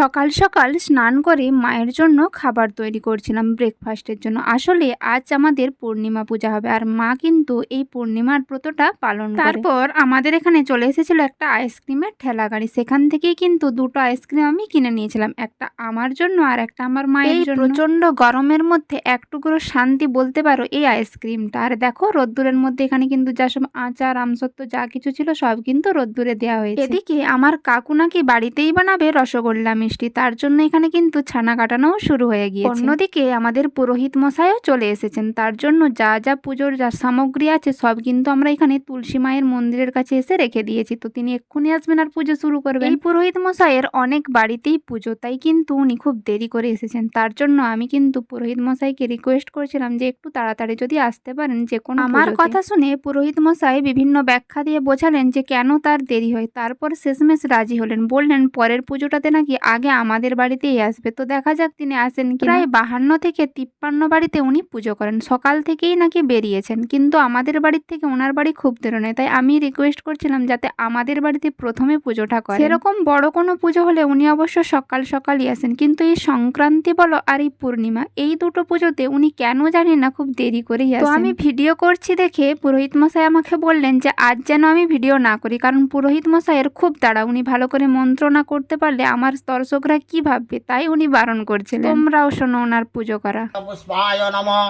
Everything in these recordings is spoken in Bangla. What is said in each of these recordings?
সকাল সকাল স্নান করে মায়ের জন্য খাবার তৈরি করছিলাম ব্রেকফাস্টের জন্য। আসলে আজ আমাদের পূর্ণিমা পূজা হবে আর মা কিন্তু এই পূর্ণিমার ব্রতটা পালন করে। তারপর আমাদের এখানে চলে এসেছিল একটা আইসক্রিমের ঠেলা গাড়ি, সেখান থেকেই কিন্তু দুটো আইসক্রিম আমি কিনে নিয়েছিলাম, একটা আমার জন্য আর একটা আমার মায়ের জন্য। প্রচন্ড গরমের মধ্যে একটুকুরো শান্তি বলতে পারো এই আইসক্রিমটা। আর দেখো রোদ্দুরের মধ্যে এখানে কিন্তু যা সব আচার আমসত্ব যা কিছু ছিল সব কিন্তু রোদ্দুরে দেওয়া হয়েছে। এদিকে আমার কাকু নাকি বাড়িতেই বানাবে রসগোল্লা মিষ্টি, তার জন্য এখানে কিন্তু ছানা কাটানো শুরু হয়ে গিয়েছে। অন্যদিকে আমাদের পুরোহিত মশাইও চলে এসেছেন, তার জন্য যা যা পুজোর যা সামগ্রী আছে সব কিন্তু আমরা এখানে তুলসী মায়ের মন্দিরের কাছে এসে রেখে দিয়েছি। তো তিনি এক্ষুনি আসবেন আর পুজো শুরু করবেন। এই পুরোহিত মশাইয়ের অনেক বাড়িতেই পুজো, তাই কিন্তু উনি খুব দেরি করে এসেছেন। তার জন্য আমি কিন্তু পুরোহিত মশাইকে রিকোয়েস্ট করেছিলাম যে একটু তাড়াতাড়ি যদি আসতে পারেন যে কোনো। আমার কথা শুনে পুরোহিত মশাই বিভিন্ন ব্যাখ্যা দিয়ে বোঝালেন যে কেন তার দেরি হয়। তারপর শেষমেশ রাজি হলেন, বললেন পরের পুজোটাতে নাকি আগে আমাদের বাড়িতেই আসবে। তো দেখা যাক তিনি আসেন কি। প্রায় 52 থেকে 53 বাড়িতে উনি পুজো করেন, সকাল থেকেই নাকি বেরিয়েছেন, কিন্তু আমাদের বাড়ির থেকে ওনার বাড়ি খুব দূরে নয়। তাই আমি রিকোয়েস্ট করছিলাম যাতে আমাদের বাড়িতে প্রথমে পুজোটা করেন। সেরকম বড় কোনো পুজো হলে উনি অবশ্য সকাল সকালই আসেন, কিন্তু এই সংক্রান্তি বলো আর এই পূর্ণিমা এই দুটো পুজোতে উনি কেন জানি না খুব দেরি করেই আসেন। তো আমি ভিডিও করছি দেখে পুরোহিত মশাই আমাকে বললেন যে আজ যেন আমি ভিডিও না করি, কারণ পুরোহিত মশাইয়ের খুব তাড়া, উনি ভালো করে মন্ত্র না করতে পারলে আমার দর্শকরা কি ভাববে, তাই উনি বারণ করছিলেন। তোমরাও শোনো ওনার পুজো করা। পুষ্পায় নমঃ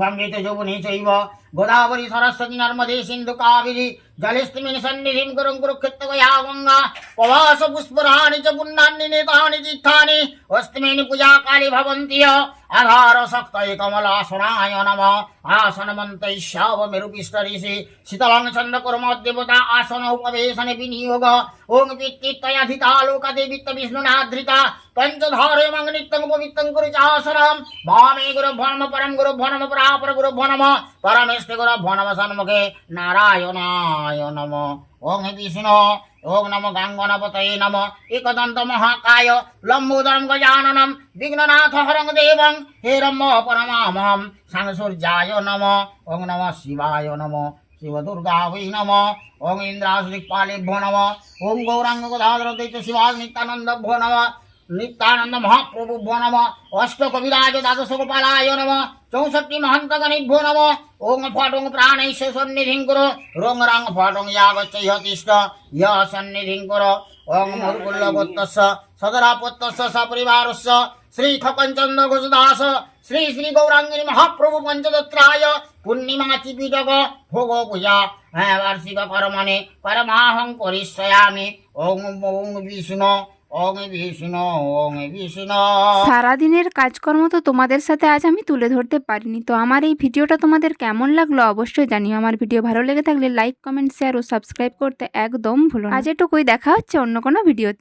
গঙ্গেতে যমুনে চৈব গোদাবরী সরস্বতী নর্মদে সিন্ধু কাবেরী জলেস্মিন সন্নিধিং কুরুং কুরুক্ষেত্র গয়া গঙ্গা প্রভাস পুষ্পরাণি চ পুণ্যানি নেতানি তীর্থানি অস্মিন পূজা কালী ভবন্তি আধার শক্তয়ে কমলাসনায় নমঃ আসনমন্তৈ শাবমেরুপিষ্ট ঋষি শীতলং চন্দ্রকর্ম দেবতা আসন উপবেশনে বিনিয়োগ ওং পিতৃত্বয়াধিতা লোকাদেবিত্ব বিষ্ণুনাধৃতা পঞ্চধারে মং নিত্যং পবিত্রং কুরু চাসনম ভামে গুরু ভনম পরম গুরু ভনম পরাপর গুরু ভনম পরমেষ্ঠ গুরু ভনম সন্মুখে নারায়ণায় নমঃ ওং বিষ্ণু ওং নমো গাঙ্গনপতয়ে নমঃ একদন্ত মহাকায় লম্বোদরম গজাননম বিঘ্ননাথ হরং দেবং হেরম্য পরমামহম সাংসূর্যায় নমঃ ওং নমঃ শিবায় নমঃ শিবদুর্গা বৈ নমঃ ওং ইন্দ্রাসুদিকপালেভ্যো নমঃ ওং গৌরাঙ্গ গদাধর দ্বৈত শিবাজ নিত্যানন্দভ্যো নমঃ নিত্যানন্দ মহাপ্রভুভ্যো নমঃ অষ্ট কবিরাজ দ্বাদশ গোপালায় নমঃ 64 মহন্তগণিভ্যো নমঃ ওং ফটং প্রাণৈশ্য সন্নিধিং কুরু রং রং ফটং ইয়াগচ্ছৈহ তিষ্ঠ ইহ সন্নিধিং কুরু ওং মুরকুল্লগোত্তস্য সদরাপত্যস্য সপরিবারস্য শ্রীখকঞ্চন্দ ঘোষদাস শ্রী শ্রী গৌরাঙ্গিনী মহাপ্রভু পঞ্চদত্রায় পূর্ণিমা চিপিটক ভোগ পূজা বার্ষিক কর্মণে পরমাহং করিষ্যামি ওং ওং বিষ্ণু ওং বিষ্ণু ওং বিষ্ণু। সারাদিনের কাজকর্ম তো তোমাদের সাথে আজ আমি তুলে ধরতে পারিনি। তো আমার এই ভিডিওটা তোমাদের কেমন লাগলো অবশ্যই জানিও। আমার ভিডিও ভালো লেগে থাকলে লাইক কমেন্ট শেয়ার ও সাবস্ক্রাইব করতে একদম ভুলো না। আজ এটুকুই, দেখা হচ্ছে অন্য কোনো ভিডিওতে।